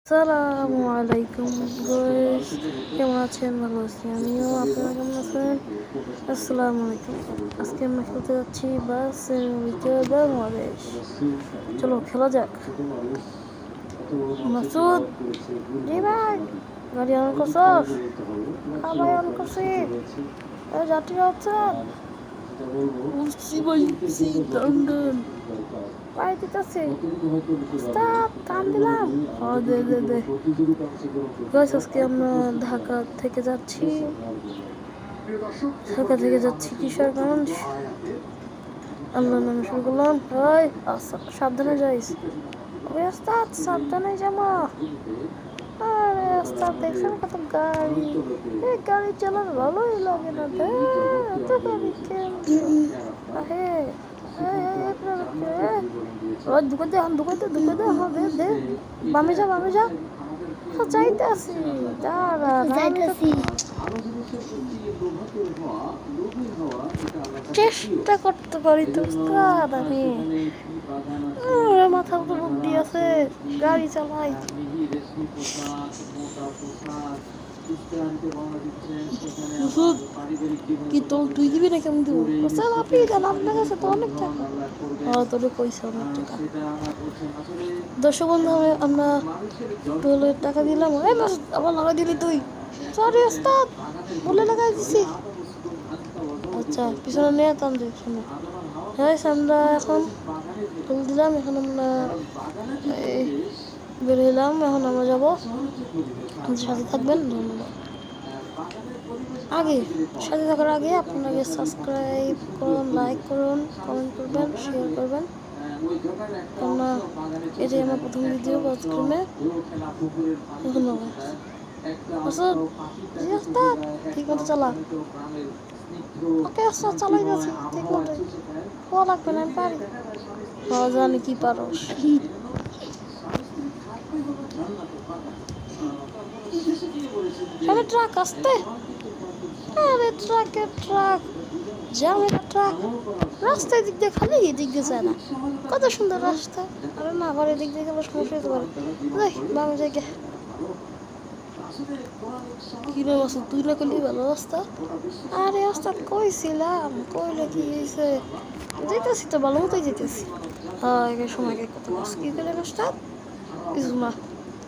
আসসালামু আলাইকুম গাইস, কেমন আছেন? ভালো আছি আমিও। আপনারা কেমন আছেন? আসসালামু আলাইকুম। আজকে আমরা খেলতে যাচ্ছি বাস বাংলাদেশ। চলো খেলা যাক। মাসুদ, জি ভাই, গাড়ি অন করছস? হ্যাঁ ভাই, অন করছি। যাত্রী হচ্ছেন? উঠছি ভাই, উঠছি। দাঁড়ান ভাই, দিতেছি। স্টার্ট, টান দিলাম। দে গাইস, আজকে আমরা ঢাকা থেকে যাচ্ছি কিশোরগঞ্জ। আল্লাহর নামে শুরু করলাম। ওই সাবধানে যাইস। ওই ওস্তাদ, সাবধানে যাবো। আরে ওস্তাদ, দেখছেন কত গাড়ি? এই গাড়ি চালানো ভালোই লাগে না। এত গাড়ি কেন? আহে ঢুকে দে, হ্যাঁ দে। বামে যা। যাইতে আসি, দাঁড়া। চেষ্টা করতে পারি তো উস্তাদ আমি। মাথার উপর বুদ্ধি আছে, গাড়ি চালাই। কি তুই দিবি না? কেমন দিব? স্যার আপনি দেন, আপনার কাছে তো অনেক টাকা। তোর পয়সা অনেক টাকা। দর্শক বন্ধু, আমরা টোলের টাকা দিলাম। আবার লাগাই দিলি তুই। সরি ওস্তাদ, বলে লাগাই দিছি। আচ্ছা, পিছনে নিয়ে টান দে। শুনে হ্যাঁ, আমরা এখন টোল দিলাম। এখন আমরা বের হইলাম। এখন আমরা যাবো। সাথে থাকবেন, ধন্যবাদ। সাথে থাকার আগে আপনাকে সাবস্ক্রাইব করুন, লাইক করুন, কমেন্ট করবেন, শেয়ার করবেন। কেননা এটাই আমার প্রথম ভিডিও বাথরুমে। ধন্যবাদ। ঠিক মতো চালা। ওকে ওস্তাদ, চালাই যাচ্ছি ঠিক মতো। হওয়া লাগবে না, আমি পারি। জানি কি পারো। সামনে ট্রাক আসতে। আরে ট্রাক জ্যামের ট্রাক। রাস্তায় দিক দিয়ে খালি, এদিক দিয়ে যায় না। কত সুন্দর রাস্তা। আরে না, আবার এদিক দিয়ে গেলে সমস্যা হতে পারে। বামে জায়গা কি রে মাসুদ, তুই না করলি ভালো রাস্তা? আরে ওস্তাদ, কইছিলাম, কইলে কি হয়েছে? যেতেছি তো, ভালো মতোই যেতেছি। হ্যাঁ, সময় কত মাস কি করে ওস্তাদ? কিছু না,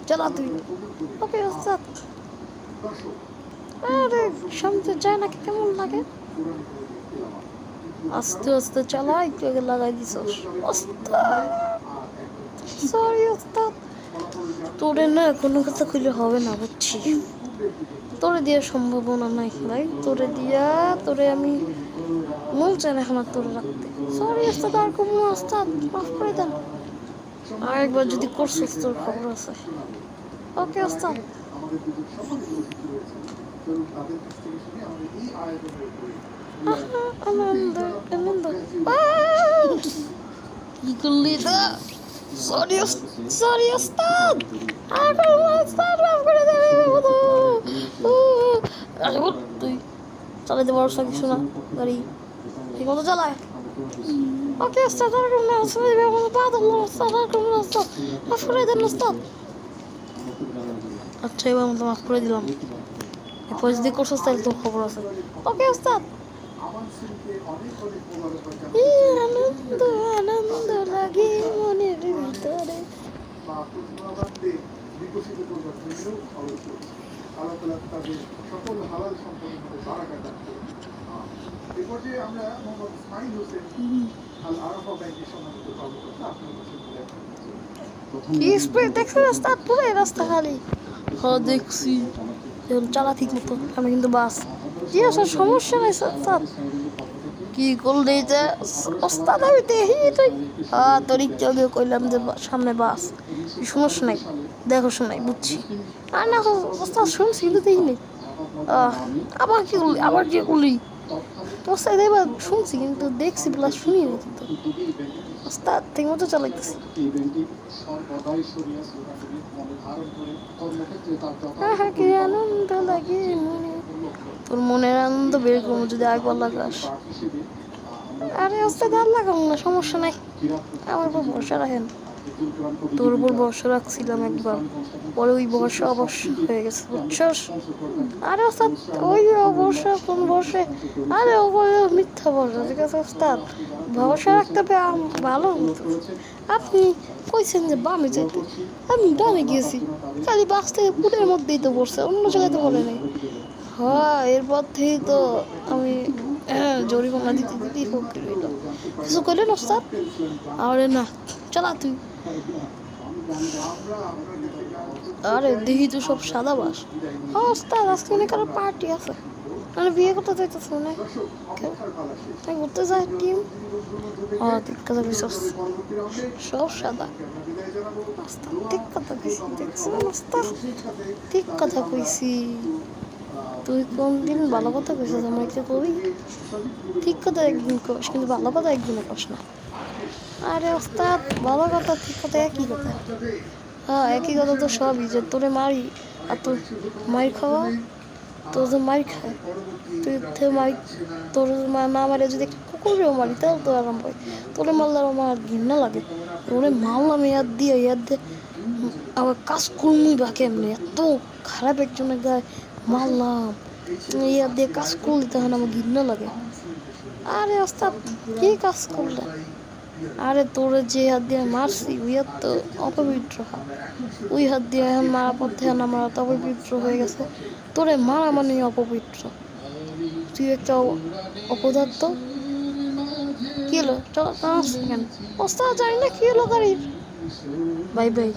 চালা তুই। ওকে ওস্তাদ। আরে সামনে যায় নাকি, কেমন লাগে? আস্তে আস্তে চালা, একটু আগে লাগাই দিস। সরি ওস্তাদ, তোরে না কোনো কথা কইলে হবে না, বুঝছি। তোরে দিয়ে সম্ভাবনা নাই ভাই। তোরে আমি মন চাই না এখন আর তোরে রাখতে। সরি ওস্তাদ, আর কম না ওস্তাদ, মাফ করে দেন। আর একবার যদি করছিস, তোর খবর আছে। ওকে ওস্তাদ। আনন্দ কি করলি? সরি ওস্তাদ, মাফ করে দে। তুই চালাইতে পারছ না, কিছু না। গাড়ি ঠিক মতো চালায়। ওকে ওস্তাদ, মাফ করে দেন ওস্তাদ। আচ্ছা, এবার মতো মাফ করে দিলাম। এরপর যদি করছিস তাহলে তোর খবর আছে। ওকে ওস্তাদ। আনন্দ লাগে মনের ভিতরে। রাস্তা খালি। হ্যাঁ দেখছি, চালা ঠিক মতো। আমি কিন্তু বাস। জি স্যার, সমস্যা নাই স্যার। কি করলি যে ওস্তাদ? আমি দেখি তুই। তোর একটু আগে কইলাম যে সামনে বাস। সমস্যা নাই, দেখো শোনাই, বুঝছি। আর না ওস্তাদ, শুনছি কিন্তু দেখিনি। আবার কি করলি? ওস্তাদ এবার শুনছি কিন্তু দেখছি, প্লাস শুনিনি কিন্তু। ওস্তাদ ঠিক মতো চালাইতেছি। হ্যাঁ, কি আনন্দ লাগে মনে। তোর মনের আনন্দ বের করবো যদি একবার লাগাস। আরে ওস্তাদ, আর লাগাবো না, সমস্যা নাই। আমার উপর ভরসা রাখেন। তোর উপর ভরসা রাখছিলাম একবার, পরে ওই ভরসা অবশ্য হয়ে গেছে, বুঝছস? আরে ওস্তাদ, ওই ভরসা কোন ভরসা? আরে ও মিথ্যা ভরসা, ঠিক আছে ওস্তাদ? ভরসা রাখতে হবে ভালো মতো। আপনি কইছেন যে বামে যেতে, আমি ডানে গিয়েছি, খালি বাস থেকে পুলের মধ্যেই তো পড়ছে, অন্য জায়গায় তো পড়ে নাই। হ্যাঁ, এরপর থেকেই তো আমি জরিমানা দিতে দিতেই ফকির হইল। কিছু করলেন ওস্তাদ? আরে না, চালা তুই। আরে দেখি তো সব সাদা বাস। হ্যাঁ ওস্তাদ, আজকে মনে কারো পার্টি আছে, মানে বিয়ে করতে চাইতেছে মনে হয় কেউ, তাই ঘুরতে যায় টিম। হ্যাঁ ঠিক কথা কইছস, সব সাদা। ওস্তাদ ঠিক কথা কইছি, দেখছেন ওস্তাদ? ঠিক কথা কইছি। তুই কোনদিন ভালো কথা কইছিস আমার একটা কবি? ঠিক কথা একদিন কস, কিন্তু ভালো কথা একদিনে কস না। আরে ওস্তাদ, ভালো কথা ঠিক কথা একই কথা। হ্যাঁ একই কথা তো সবই, যে তোরে মারি আর তোর মার খাওয়া, তোর যে মার খায়, তুই তো মারি, তোর না মারে যদি একটা কুকুরেও মারি তাহলে তো আরাম পাই। তোরে মারলে আমার ঘৃণা লাগে, তোরে মারলাম ইয়াদ দিয়ে আবার কাজ করবি বা কেমনি, এত খারাপ একজনের গায়ে মারলাম, ইয়াদ দিয়ে কাজ করলে তখন আমার ঘৃণা লাগে। আরে ওস্তাদ, কি কাজ করলেন? আরে তোরে যে হাত দিয়ে মারছি ওই হাত তো অপবিত্র হাত, ওই হাত দিয়ে এখন মারা পর থেকে আমার হাত অপবিত্র হয়ে গেছে। তোরে মারা মানে অপবিত্র, তুই একটা অপদার্থ। কি হলো, কেন ওস্তাদ? জানি না কি হলো গাড়ির। Bye bye.